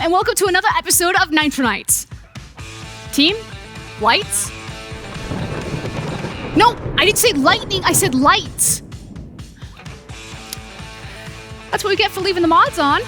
and welcome to another episode of NitroNights. Team, lights? No, I didn't say lightning, I said lights. That's what we get for leaving the mods on.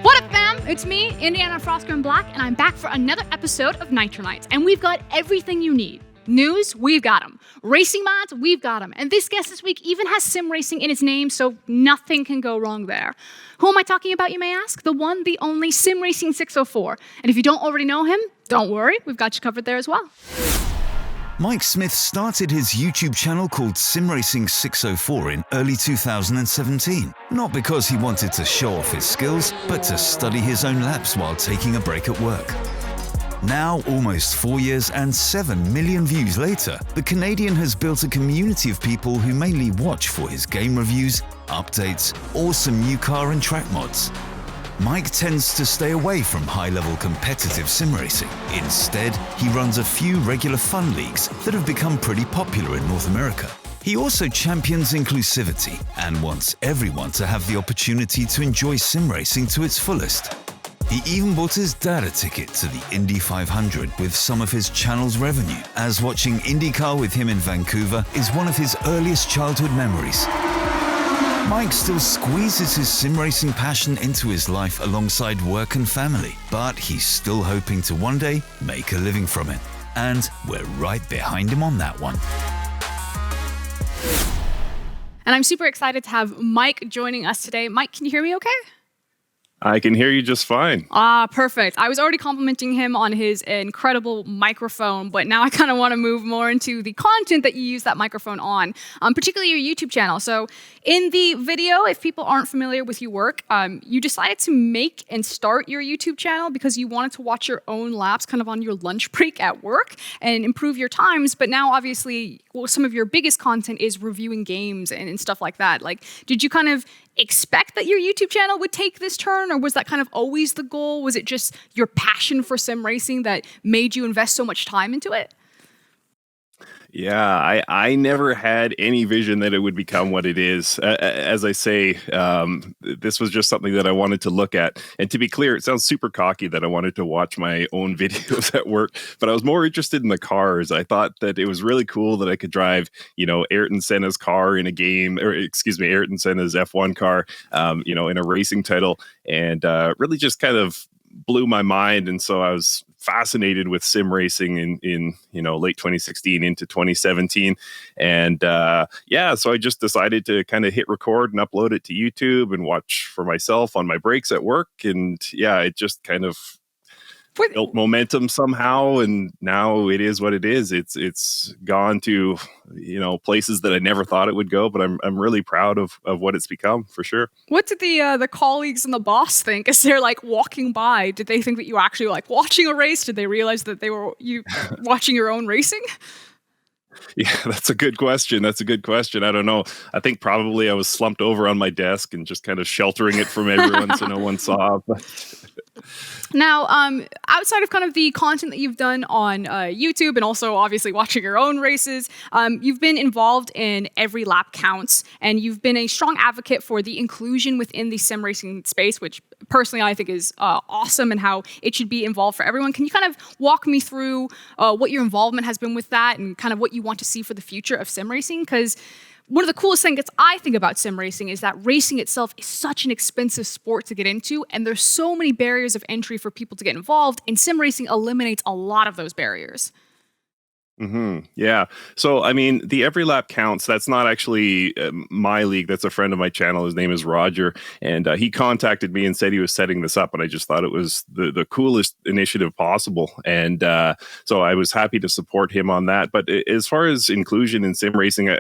What up, fam? It's me, Indiana Froskurinn Black, and I'm back for another episode of NitroNights. And we've got everything you need. News, we've got them. Racing mods, we've got them. And this guest this week even has sim racing in his name, so nothing can go wrong there. Who am I talking about, you may ask? The one, the only SimRacer604. And if you don't already know him, don't worry, we've got you covered there as well. Mike Smith started his YouTube channel called SimRacer604 in early 2017. Not because he wanted to show off his skills, but to study his own laps while taking a break at work. Now, almost 4 years and 7 million views later, the Canadian has built a community of people who mainly watch for his game reviews, updates, or some new car and track mods. Mike tends to stay away from high-level competitive sim racing. Instead, he runs a few regular fun leagues that have become pretty popular in North America. He also champions inclusivity and wants everyone to have the opportunity to enjoy sim racing to its fullest. He even bought his dad a ticket to the Indy 500 with some of his channel's revenue, as watching IndyCar with him in Vancouver is one of his earliest childhood memories. Mike still squeezes his sim racing passion into his life alongside work and family, but he's still hoping to one day make a living from it. And we're right behind him on that one. And I'm super excited to have Mike joining us today. Mike, can you hear me okay? I can hear you just fine. Ah, perfect. I was already complimenting him on his incredible microphone, but now I kind of want to move more into the content that you use that microphone on, particularly your YouTube channel. So in the video, if people aren't familiar with your work, you decided to make and start your YouTube channel because you wanted to watch your own laps kind of on your lunch break at work and improve your times. But now, obviously, well, some of your biggest content is reviewing games and stuff like that. Like, did you kind of expect that your YouTube channel would take this turn, or was that kind of always the goal? Was it just your passion for sim racing that made you invest so much time into it? Yeah, I never had any vision that it would become what it is. As I say, this was just something that I wanted to look at. And to be clear, it sounds super cocky that I wanted to watch my own videos at work, but I was more interested in the cars. I thought that it was really cool that I could drive, Ayrton Senna's car in a game, or excuse me, Ayrton Senna's F1 car, in a racing title, and really just kind of blew my mind. And so I was fascinated with sim racing in late 2016 into 2017, and so I just decided to kind of hit record and upload it to YouTube and watch for myself on my breaks at work. And it just kind of built momentum somehow, and now it is what it is. It's gone to places that I never thought it would go, but I'm really proud of what it's become, for sure. What did the colleagues and the boss think as they're like walking by? Did they think that you were actually like watching a race? Did they realize that they were you watching your own racing? Yeah, that's a good question. I don't know. I think probably I was slumped over on my desk and just kind of sheltering it from everyone so no one saw. Now, outside of kind of the content that you've done on YouTube and also obviously watching your own races, you've been involved in Every Lap Counts, and you've been a strong advocate for the inclusion within the sim racing space, which personally I think is awesome, and how it should be involved for everyone. Can you kind of walk me through what your involvement has been with that and kind of what you want to see for the future of sim racing? Because one of the coolest things I think about sim racing is that racing itself is such an expensive sport to get into, and there's so many barriers of entry for people to get involved, and sim racing eliminates a lot of those barriers. Mm-hmm. Yeah. So, I mean, the Every Lap Counts, that's not actually my league. That's a friend of my channel. His name is Roger. And he contacted me and said he was setting this up. And I just thought it was the coolest initiative possible. And so I was happy to support him on that. But as far as inclusion in sim racing,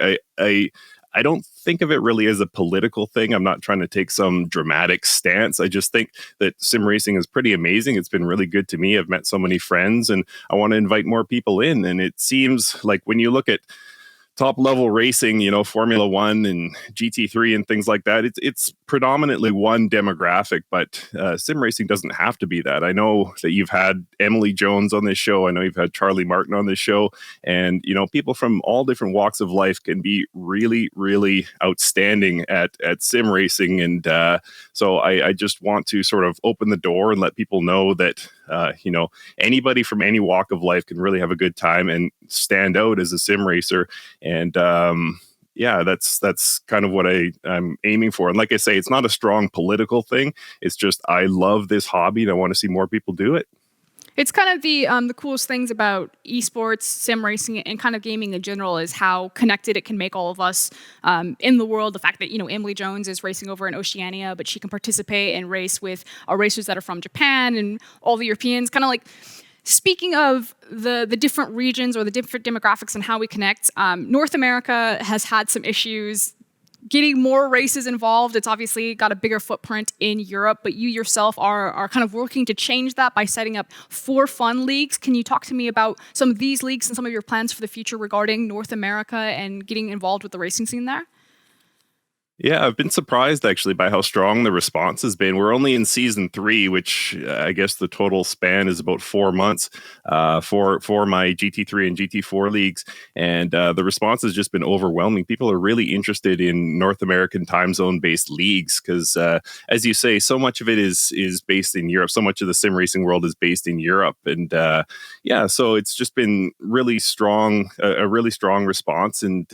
I don't think of it really as a political thing. I'm not trying to take some dramatic stance. I just think that sim racing is pretty amazing. It's been really good to me. I've met so many friends, and I want to invite more people in. And it seems like when you look at top level racing, Formula One and GT3 and things like that, it's predominantly one demographic, but sim racing doesn't have to be that. I know that you've had Emily Jones on this show. I know you've had Charlie Martin on this show, and people from all different walks of life can be really, really outstanding at sim racing. And so I just want to sort of open the door and let people know that anybody from any walk of life can really have a good time and stand out as a sim racer. And that's kind of what I'm aiming for. And like I say, it's not a strong political thing. It's just I love this hobby and I want to see more people do it. It's kind of the coolest things about esports, sim racing, and kind of gaming in general is how connected it can make all of us in the world. The fact that Emily Jones is racing over in Oceania, but she can participate and race with racers that are from Japan and all the Europeans. Kind of like speaking of the different regions or the different demographics and how we connect. North America has had some issues getting more races involved. It's obviously got a bigger footprint in Europe, but you yourself are kind of working to change that by setting up 4 fun leagues. Can you talk to me about some of these leagues and some of your plans for the future regarding North America and getting involved with the racing scene there? Yeah, I've been surprised actually by how strong the response has been. We're only in season 3, which I guess the total span is about 4 months for my GT3 and GT4 leagues, and the response has just been overwhelming. People are really interested in North American time zone based leagues because, as you say, so much of it is based in Europe. So much of the sim racing world is based in Europe, and so it's just been really strong, a really strong response. And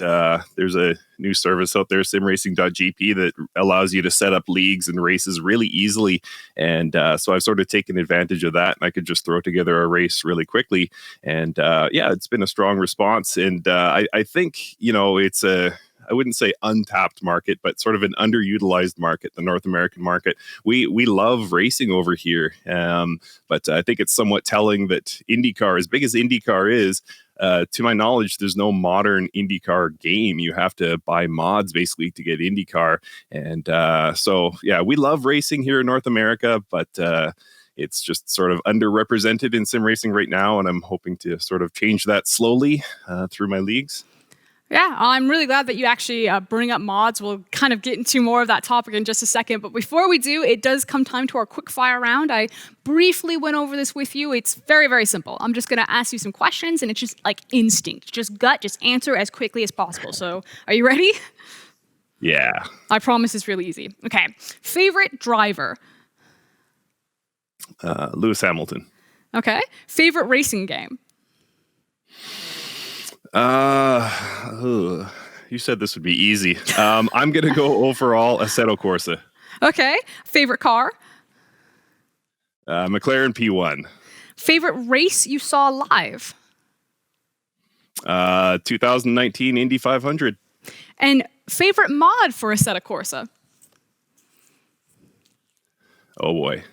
there's a new service out there, simracing.gp, that allows you to set up leagues and races really easily. And so I've sort of taken advantage of that, and I could just throw together a race really quickly. And it's been a strong response. And I think, it's I wouldn't say untapped market, but sort of an underutilized market, the North American market. We love racing over here. But I think it's somewhat telling that IndyCar, as big as IndyCar is, to my knowledge, there's no modern IndyCar game. You have to buy mods basically to get IndyCar. And we love racing here in North America, but it's just sort of underrepresented in sim racing right now. And I'm hoping to sort of change that slowly through my leagues. Yeah, I'm really glad that you actually bring up mods. We'll kind of get into more of that topic in just a second. But before we do, it does come time to our quickfire round. I briefly went over this with you. It's very, very simple. I'm just going to ask you some questions, and it's just like instinct. Just gut, just answer as quickly as possible. So are you ready? Yeah. I promise it's really easy. Okay. Favorite driver? Lewis Hamilton. Okay. Favorite racing game? You said this would be easy. I'm gonna go overall Assetto Corsa. Okay. Favorite car? McLaren P1. Favorite race you saw live? 2019 Indy 500. And favorite mod for Assetto Corsa? Oh boy.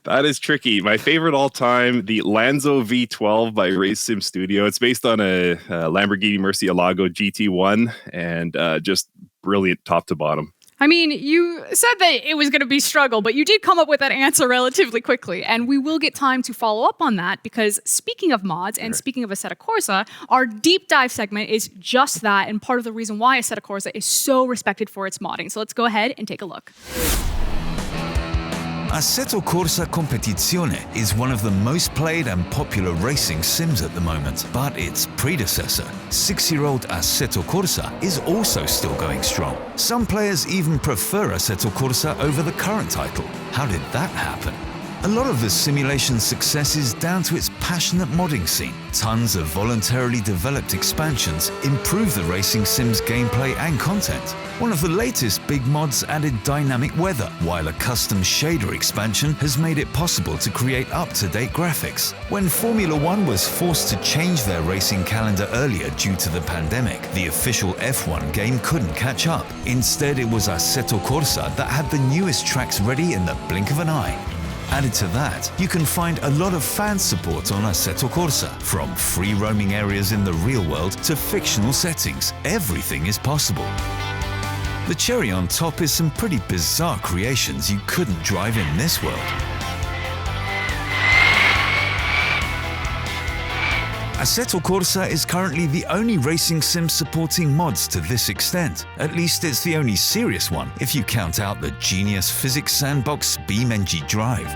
That is tricky. My favorite all time, the Lanzo V12 by Race Sim Studio. It's based on a Lamborghini Murcielago GT1, and just brilliant top to bottom. I mean, you said that it was going to be struggle, but you did come up with that answer relatively quickly. And we will get time to follow up on that because speaking of mods and speaking of Assetto Corsa, our deep dive segment is just that, and part of the reason why Assetto Corsa is so respected for its modding. So let's go ahead and take a look. Assetto Corsa Competizione is one of the most played and popular racing sims at the moment, but its predecessor, 6-year-old Assetto Corsa, is also still going strong. Some players even prefer Assetto Corsa over the current title. How did that happen? A lot of the simulation's success is down to its passionate modding scene. Tons of voluntarily developed expansions improve the racing sim's gameplay and content. One of the latest big mods added dynamic weather, while a custom shader expansion has made it possible to create up-to-date graphics. When Formula One was forced to change their racing calendar earlier due to the pandemic, the official F1 game couldn't catch up. Instead, it was Assetto Corsa that had the newest tracks ready in the blink of an eye. Added to that, you can find a lot of fan support on Assetto Corsa. From free roaming areas in the real world to fictional settings, everything is possible. The cherry on top is some pretty bizarre creations you couldn't drive in this world. Assetto Corsa is currently the only racing sim supporting mods to this extent. At least it's the only serious one if you count out the genius physics sandbox BeamNG Drive.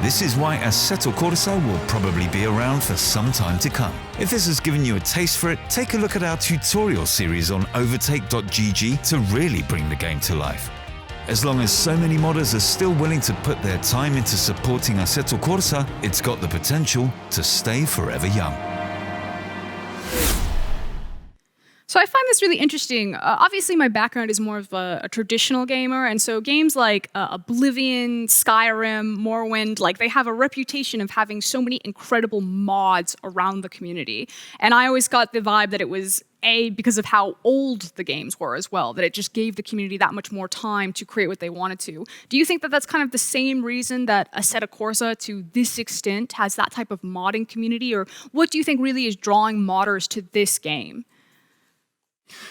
This is why Assetto Corsa will probably be around for some time to come. If this has given you a taste for it, take a look at our tutorial series on overtake.gg to really bring the game to life. As long as so many modders are still willing to put their time into supporting Assetto Corsa, it's got the potential to stay forever young. So I find this really interesting. Obviously, my background is more of a traditional gamer, and so games like Oblivion, Skyrim, Morrowind, like they have a reputation of having so many incredible mods around the community. And I always got the vibe that it was because of how old the games were as well, that it just gave the community that much more time to create what they wanted to. Do you think that that's kind of the same reason that Assetto Corsa, to this extent, has that type of modding community, or what do you think really is drawing modders to this game?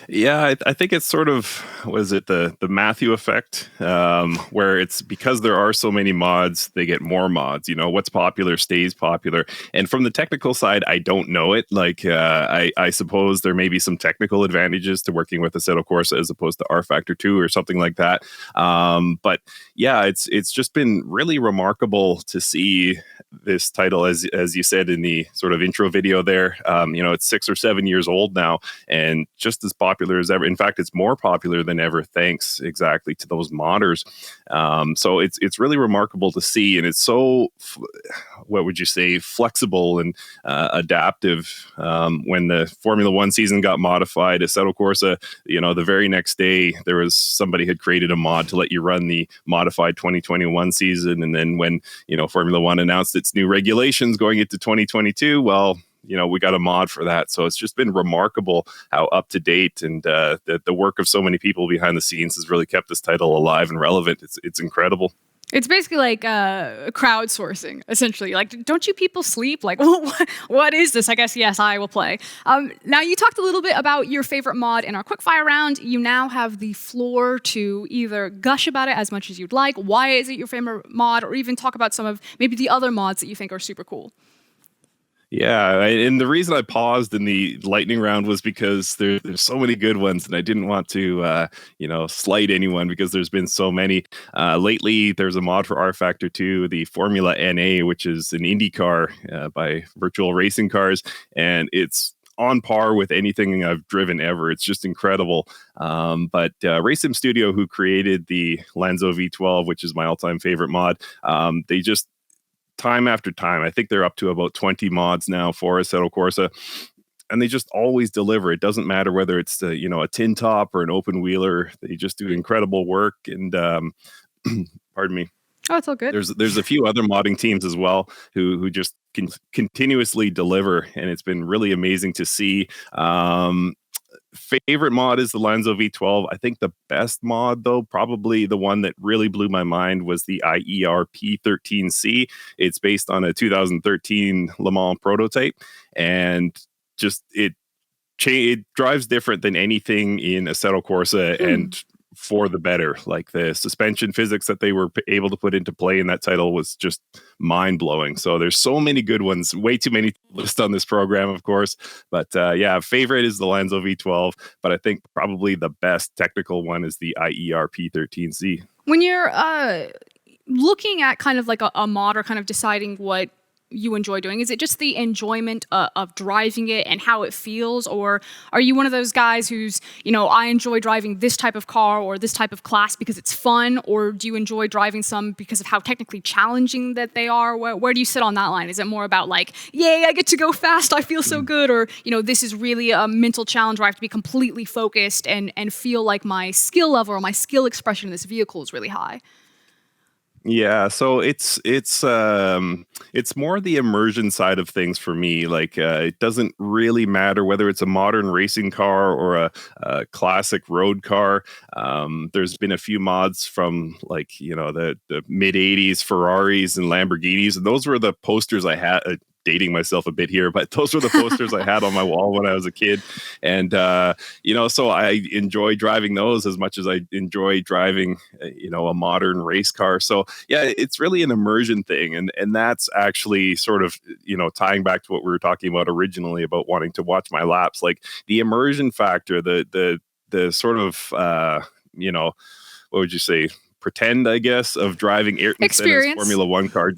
Yeah, I think it's sort of, was it the Matthew effect, where it's because there are so many mods, they get more mods. You know, what's popular stays popular. And from the technical side, I don't know it. Like, I suppose there may be some technical advantages to working with Assetto Corsa as opposed to R Factor 2 or something like that. But yeah, it's just been really remarkable to see this title, as you said in the sort of intro video there. You know, it's 6 or 7 years old now, and just as popular as ever. In fact, it's more popular than ever, thanks exactly to those modders. So it's really remarkable to see, and it's so, what would you say, flexible and adaptive. When the Formula One season got modified, Assetto Corsa, you know, the very next day there was somebody had created a mod to let you run the modified 2021 season, and then when, you know, Formula One announced its new regulations going into 2022, well, you know, we got a mod for that. So it's just been remarkable how up to date and the work of so many people behind the scenes has really kept this title alive and relevant. It's incredible. It's basically like crowdsourcing, essentially. Like, don't you people sleep? Like, what is this? I guess, yes, I will play. Now, you talked a little bit about your favorite mod in our quickfire round. You now have the floor to either gush about it as much as you'd like. Why is it your favorite mod? Or even talk about some of maybe the other mods that you think are super cool. Yeah, and the reason I paused in the lightning round was because there's so many good ones, and I didn't want to, you know, slight anyone because there's been so many. Lately, there's a mod for R Factor 2, the Formula NA, which is an IndyCar by Virtual Racing Cars, and it's on par with anything I've driven ever. It's just incredible. But Racing Studio, who created the Lanzo V12, which is my all-time favorite mod, they just time after time, I think they're up to about 20 mods now for Assetto Corsa, and they just always deliver. It doesn't matter whether it's you know, a tin top or an open wheeler. They just do incredible work. And pardon me. Oh, it's all good. There's a few other modding teams as well who just continuously deliver, and it's been really amazing to see. Favorite mod is the Lanzo V12. I think the best mod, though, probably the one that really blew my mind, was the IER P13C. It's based on a 2013 Le Mans prototype, and just it drives different than anything in Assetto Corsa, and for the better. Like, the suspension physics that they were able to put into play in that title was just mind-blowing. So there's so many good ones, way too many to list on this program, of course. But yeah, favorite is the Lanzo V12, but I think probably the best technical one is the IER P13C. When you're looking at kind of like a mod, or kind of deciding what you enjoy doing, is it just the enjoyment of driving it and how it feels? Or are you one of those guys who's, you know, I enjoy driving this type of car or this type of class because it's fun? Or do you enjoy driving some because of how technically challenging that they are? Where do you sit on that line? Is it more about like, yay, I get to go fast, I feel so good? Or, you know, this is really a mental challenge where I have to be completely focused and feel like my skill level or my skill expression in this vehicle is really high? Yeah, so it's more the immersion side of things for me. Like, it doesn't really matter whether it's a modern racing car or a classic road car. There's been a few mods from, like, you know, the mid 80s Ferraris and Lamborghinis, and those were the posters I had. dating myself a bit here, but those were the posters I had on my wall when I was a kid. And, so I enjoy driving those as much as I enjoy driving, a modern race car. So yeah, it's really an immersion thing. And that's actually sort of, tying back to what we were talking about originally about wanting to watch my laps, like the immersion factor, the sort of, what would you say? Pretend, I guess, of driving Ayrton Senna's Formula One car.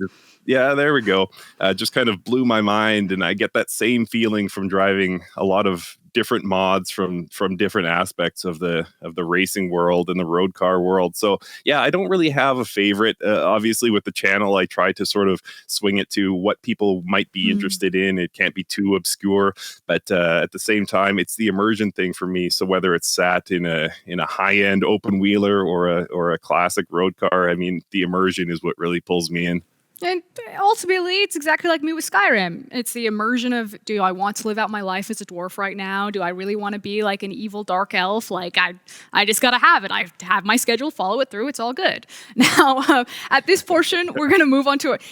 Yeah, there we go. Just kind of blew my mind, and I get that same feeling from driving a lot of different mods from different aspects of the racing world and the road car world. So yeah, I don't really have a favorite. Obviously, with the channel, I try to sort of swing it to what people might be interested in. It can't be too obscure, but at the same time, it's the immersion thing for me. So whether it's sat in a high end open wheeler or a classic road car, I mean, the immersion is what really pulls me in. And ultimately, it's exactly like me with Skyrim. It's the immersion of, do I want to live out my life as a dwarf right now? Do I really want to be like an evil dark elf? Like, I just got to have it. I have my schedule, follow it through. It's all good. Now, at this portion, we're going to move on to it.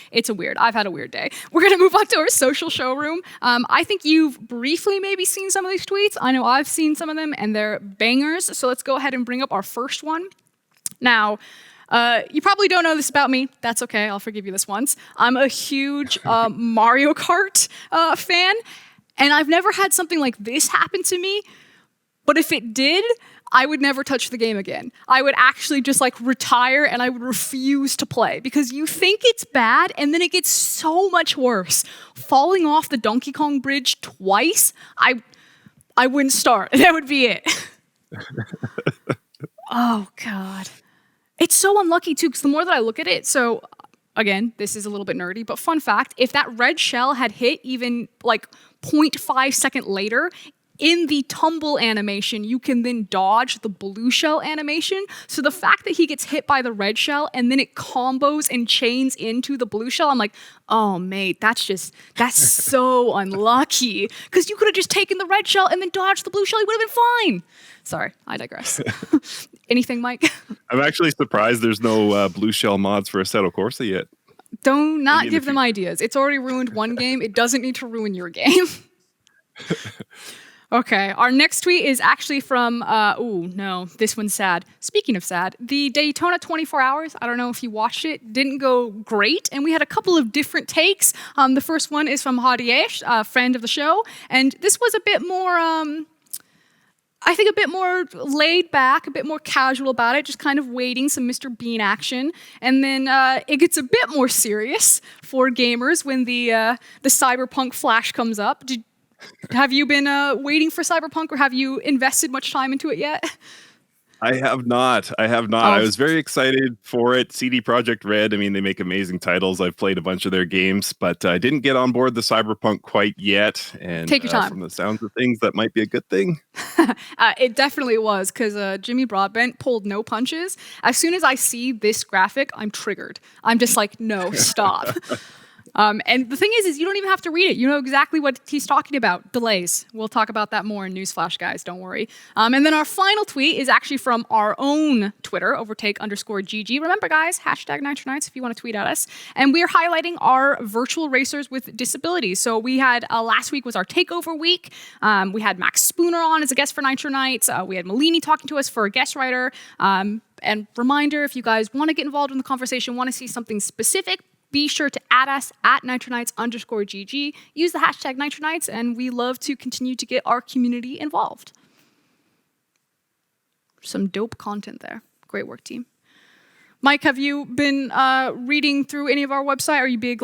I've had a weird day. We're going to move on to our social showroom. I think you've briefly maybe seen some of these tweets. I know I've seen some of them, and they're bangers. So let's go ahead and bring up our first one. Now, you probably don't know this about me. That's okay. I'll forgive you this once. I'm a huge Mario Kart fan, and I've never had something like this happen to me. But if it did, I would never touch the game again. I would actually just retire, and I would refuse to play because you think it's bad, and then it gets so much worse. Falling off the Donkey Kong bridge twice, I wouldn't start. That would be it. Oh, God. It's so unlucky, too, because the more that I look at it, so, again, this is a little bit nerdy, but fun fact, if that red shell had hit even, 0.5 second later, in the tumble animation, you can then dodge the blue shell animation. So the fact that he gets hit by the red shell and then it combos and chains into the blue shell, I'm like, oh, mate, that's so unlucky. Because you could have just taken the red shell and then dodged the blue shell. You would have been fine. Sorry, I digress. Anything, Mike? I'm actually surprised there's no blue shell mods for Assetto Corsa yet. Do not give them ideas. It's already ruined one game. It doesn't need to ruin your game. Okay, our next tweet is actually from, this one's sad. Speaking of sad, the Daytona 24 Hours, I don't know if you watched it, didn't go great, and we had a couple of different takes. The first one is from Hadiesh, a friend of the show, and this was a bit more, I think a bit more laid back, a bit more casual about it, just kind of waiting, some Mr. Bean action. And then it gets a bit more serious for gamers when the Cyberpunk flash comes up. Have you been waiting for Cyberpunk, or have you invested much time into it yet? I have not. Oh. I was very excited for it. CD Projekt Red, I mean, they make amazing titles. I've played a bunch of their games, but I didn't get on board the Cyberpunk quite yet. And take your time. From the sounds of things, that might be a good thing. It definitely was, because Jimmy Broadbent pulled no punches. As soon as I see this graphic, I'm triggered. I'm just like, no, stop. And the thing is you don't even have to read it. You know exactly what he's talking about. Delays. We'll talk about that more in Newsflash, guys. Don't worry. And then our final tweet is actually from our own Twitter, overtake_GG. Remember, guys, #NitroNights if you want to tweet at us. And we're highlighting our virtual racers with disabilities. So we had, last week was our takeover week. We had Max Spooner on as a guest for NitroNights. We had Malini talking to us for a guest writer. And reminder, if you guys want to get involved in the conversation, want to see something specific, be sure to add us at NitroNights_GG. Use the #NitroNights, and we love to continue to get our community involved. Some dope content there. Great work, team. Mike, have you been reading through any of our website? Are you big,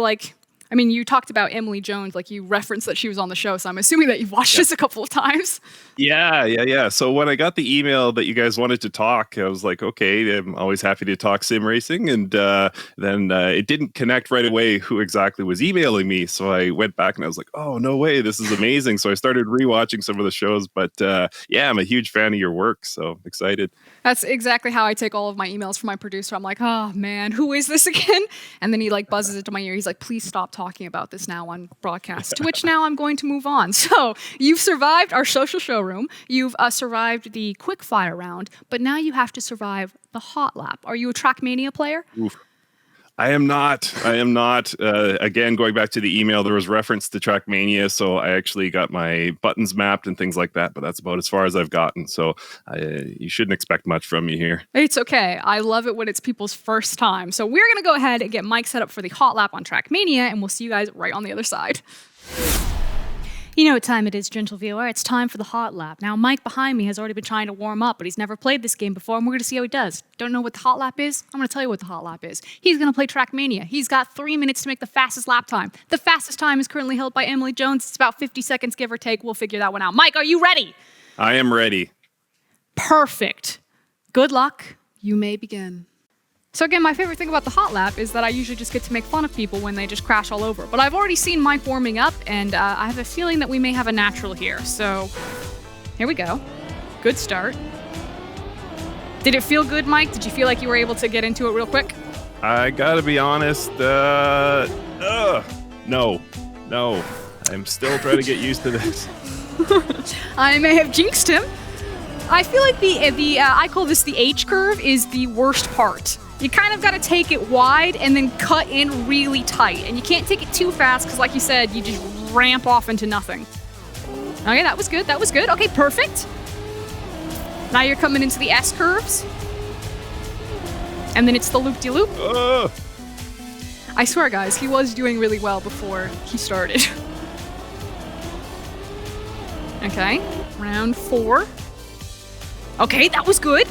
you talked about Emily Jones, you referenced that she was on the show, so I'm assuming that you've watched this a couple of times. Yeah. So when I got the email that you guys wanted to talk, I was like, okay, I'm always happy to talk sim racing. And then it didn't connect right away who exactly was emailing me. So I went back and I was like, oh, no way, this is amazing. So I started rewatching some of the shows. But I'm a huge fan of your work, so excited. That's exactly how I take all of my emails from my producer. I'm like, oh, man, who is this again? And then he buzzes into my ear. He's like, please stop talking about this now on broadcast, to which now I'm going to move on. So you've survived our social showroom. You've survived the quickfire round, but now you have to survive the hot lap. Are you a Trackmania player? Oof. I am not. Again, going back to the email, there was reference to Trackmania, so I actually got my buttons mapped and things like that, but that's about as far as I've gotten. So you shouldn't expect much from me here. It's okay. I love it when it's people's first time. So we're going to go ahead and get Mike set up for the hot lap on Trackmania, and we'll see you guys right on the other side. You know what time it is, gentle viewer. It's time for the hot lap. Now, Mike behind me has already been trying to warm up, but he's never played this game before, and we're going to see how he does. Don't know what the hot lap is? I'm going to tell you what the hot lap is. He's going to play Trackmania. He's got 3 minutes to make the fastest lap time. The fastest time is currently held by Emily Jones. It's about 50 seconds, give or take. We'll figure that one out. Mike, are you ready? I am ready. Perfect. Good luck. You may begin. So again, my favorite thing about the hot lap is that I usually just get to make fun of people when they just crash all over. But I've already seen Mike warming up, and I have a feeling that we may have a natural here. So here we go. Good start. Did it feel good, Mike? Did you feel like you were able to get into it real quick? I gotta be honest. No. I'm still trying to get used to this. I may have jinxed him. I feel like I call this the H curve is the worst part. You kind of got to take it wide and then cut in really tight. And you can't take it too fast because, like you said, you just ramp off into nothing. Okay, that was good. That was good. Okay, perfect. Now you're coming into the S curves. And then it's the loop-de-loop. I swear, guys, he was doing really well before he started. Okay, round 4. Okay, that was good.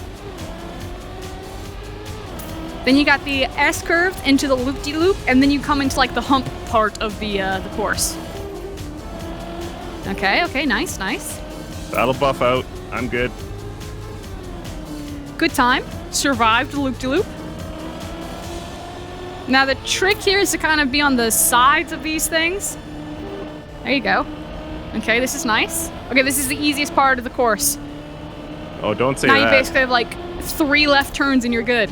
Then you got the S curve into the loop-de-loop, and then you come into like the hump part of the course. Okay, nice. That'll buff out. I'm good. Good time. Survived the loop-de-loop. Now the trick here is to kind of be on the sides of these things. There you go. Okay, this is nice. Okay, this is the easiest part of the course. Oh, don't say that. Now that. you basically have like 3 left turns and you're good.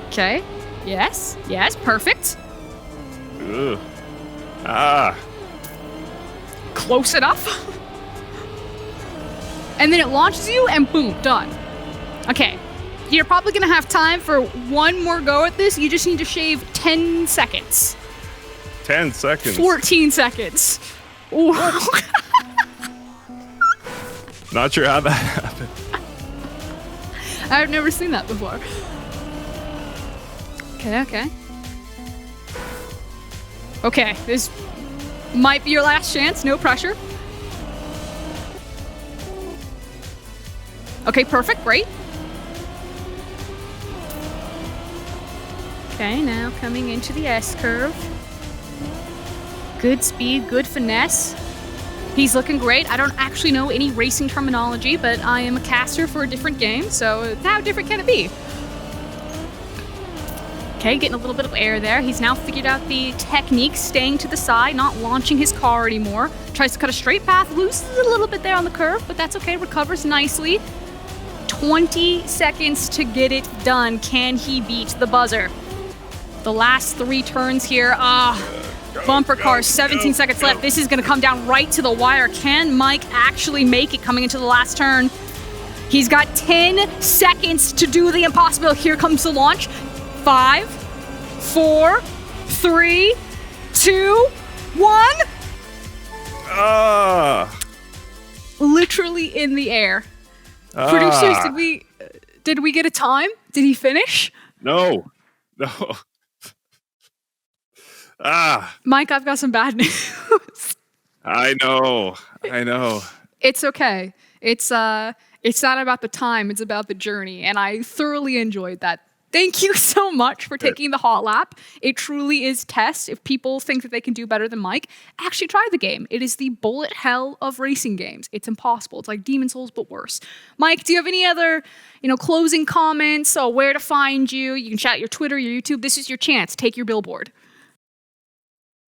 Okay. Yes, perfect. Ugh. Close enough. And then it launches you and boom, done. Okay. You're probably gonna have time for one more go at this. You just need to shave 10 seconds. 10 seconds. 14 seconds. Ooh. Not sure how that happened. I've never seen that before. Okay. Okay, this might be your last chance. No pressure. Okay, perfect. Great. Okay, now coming into the S curve. Good speed, good finesse. He's looking great. I don't actually know any racing terminology, but I am a caster for a different game, so how different can it be? Okay, getting a little bit of air there. He's now figured out the technique, staying to the side, not launching his car anymore. Tries to cut a straight path, loses a little bit there on the curve, but that's okay, recovers nicely. 20 seconds to get it done. Can he beat the buzzer? The last 3 turns here. Bumper cars, 17 seconds left. This is going to come down right to the wire. Can Mike actually make it coming into the last turn? He's got 10 seconds to do the impossible. Here comes the launch. 5, 4, 3, 2, 1. Literally in the air. Producers, did we get a time? Did he finish? No. Mike, I've got some bad news. I know. It's okay. It's not about the time, it's about the journey, and I thoroughly enjoyed that. Thank you so much for taking the hot lap. It truly is test. If people think that they can do better than Mike, actually try the game. It is the bullet hell of racing games. It's impossible. It's like Demon's Souls, but worse. Mike, do you have any other, closing comments or where to find you? You can chat your Twitter, your YouTube. This is your chance. Take your billboard.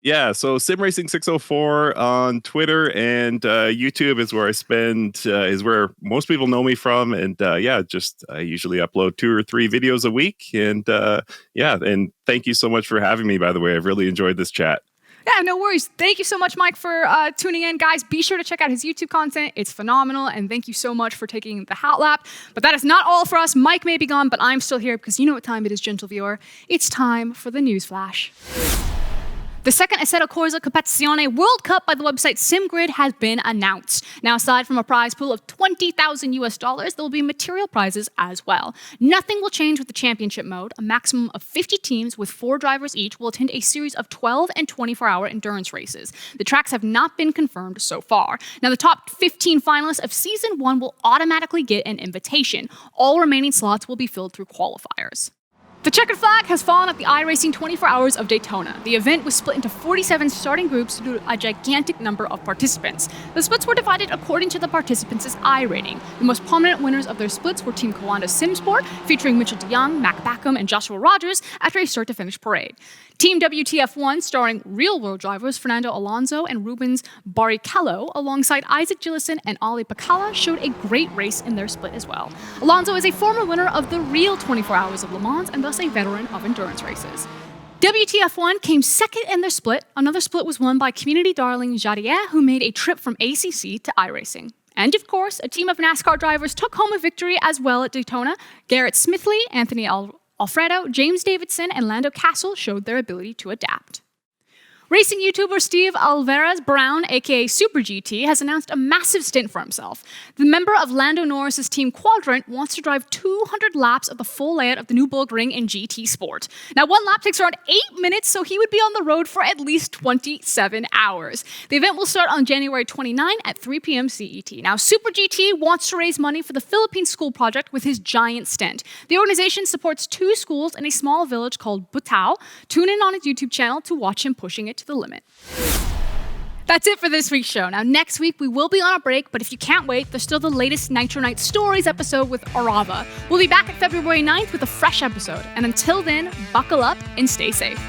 Yeah, so SimRacer604 on Twitter and YouTube is where I spend, is where most people know me from. And I usually upload 2 or 3 videos a week. And and thank you so much for having me, by the way. I've really enjoyed this chat. Yeah, no worries. Thank you so much, Mike, for tuning in. Guys, be sure to check out his YouTube content. It's phenomenal, and thank you so much for taking the hat lap. But that is not all for us. Mike may be gone, but I'm still here because you know what time it is, gentle viewer. It's time for the Newsflash. The second Assetto Corsa Competizione World Cup by the website SimGrid has been announced. Now, aside from a prize pool of $20,000, there will be material prizes as well. Nothing will change with the championship mode. A maximum of 50 teams with 4 drivers each will attend a series of 12 and 24-hour endurance races. The tracks have not been confirmed so far. Now, the top 15 finalists of Season 1 will automatically get an invitation. All remaining slots will be filled through qualifiers. The checkered flag has fallen at the iRacing 24 Hours of Daytona. The event was split into 47 starting groups due to a gigantic number of participants. The splits were divided according to the participants' iRating. The most prominent winners of their splits were Team Coanda Simsport, featuring Mitchell DeYoung, Mac Backham, and Joshua Rogers after a start-to-finish parade. Team WTF1, starring real-world drivers Fernando Alonso and Rubens Barrichello, alongside Isaac Gillison and Ali Pacala, showed a great race in their split as well. Alonso is a former winner of the real 24 Hours of Le Mans and thus a veteran of endurance races. WTF1 came second in their split. Another split was won by community darling Jadier, who made a trip from ACC to iRacing. And of course, a team of NASCAR drivers took home a victory as well at Daytona. Garrett Smithley, Anthony Alfredo, James Davidson, and Lando Castle showed their ability to adapt. Racing YouTuber Steve Alvarez Brown, aka Super GT, has announced a massive stint for himself. The member of Lando Norris's team Quadrant wants to drive 200 laps of the full layout of the Nürburgring in GT Sport. Now, one lap takes around 8 minutes, so he would be on the road for at least 27 hours. The event will start on January 29 at 3 p.m. CET. Now, Super GT wants to raise money for the Philippine School Project with his giant stint. The organization supports 2 schools in a small village called Butao. Tune in on his YouTube channel to watch him pushing it to the limit. That's it for this week's show. Now, next week we will be on a break, but if you can't wait, there's still the latest NitroNights Stories episode with Arava. We'll be back at February 9th with a fresh episode. And until then, buckle up and stay safe.